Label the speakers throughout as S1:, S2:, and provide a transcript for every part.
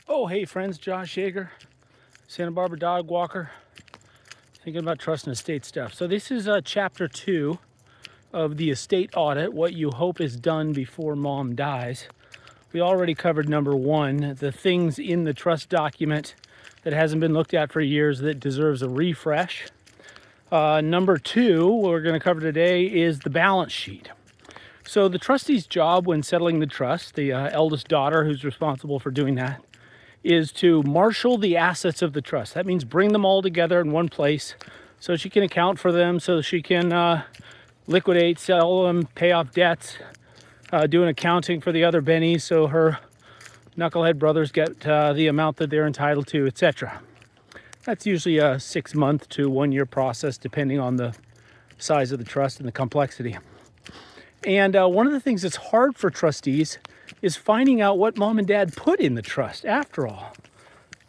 S1: Oh, hey friends, Josh Yeager, Santa Barbara dog walker, thinking about trust and estate stuff. So this is chapter 2 of the estate audit, what you hope is done before mom dies. We already covered number 1, the things in the trust document that hasn't been looked at for years that deserves a refresh. Number 2, what we're going to cover today is the balance sheet. So the trustee's job when settling the trust, the eldest daughter who's responsible for doing that, is to marshal the assets of the trust. That means bring them all together in one place so she can account for them, so she can liquidate, sell them, pay off debts, do an accounting for the other bennies so her knucklehead brothers get the amount that they're entitled to, etc. That's usually a 6-month to 1-year process depending on the size of the trust and the complexity. And one of the things that's hard for trustees is finding out what mom and dad put in the trust after all.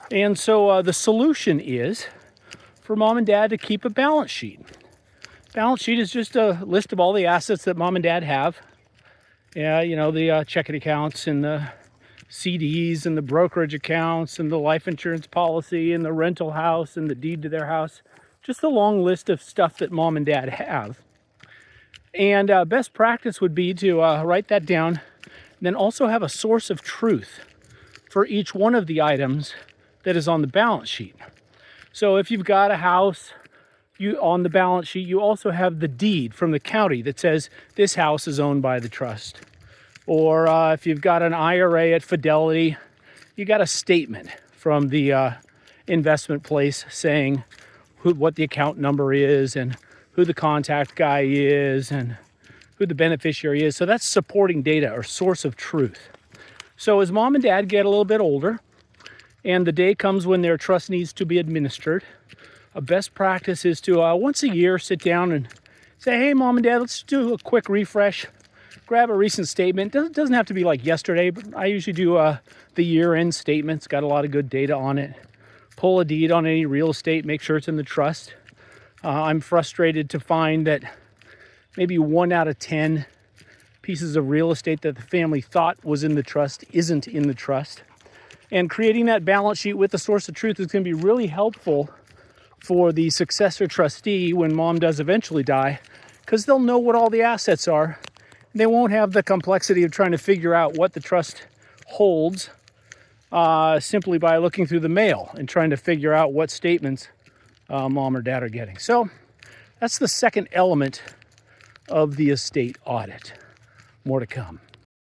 S1: And so the solution is for mom and dad to keep a balance sheet. Balance sheet is just a list of all the assets that mom and dad have. Yeah, you know, the checking accounts and the CDs and the brokerage accounts and the life insurance policy and the rental house and the deed to their house. Just a long list of stuff that mom and dad have. And best practice would be to write that down, then also have a source of truth for each one of the items that is on the balance sheet. So if you've got a house on the balance sheet, you also have the deed from the county that says this house is owned by the trust. Or if you've got an IRA at Fidelity, you got a statement from the investment place saying what the account number is and who the contact guy is and who the beneficiary is. So that's supporting data or source of truth. So as mom and dad get a little bit older and the day comes when their trust needs to be administered, a best practice is to once a year sit down and say, hey, mom and dad, let's do a quick refresh. Grab a recent statement. It doesn't have to be like yesterday, but I usually do the year-end statements. Got a lot of good data on it. Pull a deed on any real estate, make sure it's in the trust. I'm frustrated to find that maybe 1 out of 10 pieces of real estate that the family thought was in the trust isn't in the trust. And creating that balance sheet with the source of truth is going to be really helpful for the successor trustee when mom does eventually die, because they'll know what all the assets are. They won't have the complexity of trying to figure out what the trust holds simply by looking through the mail and trying to figure out what statements mom or dad are getting. So that's the second element of the estate audit. More to come.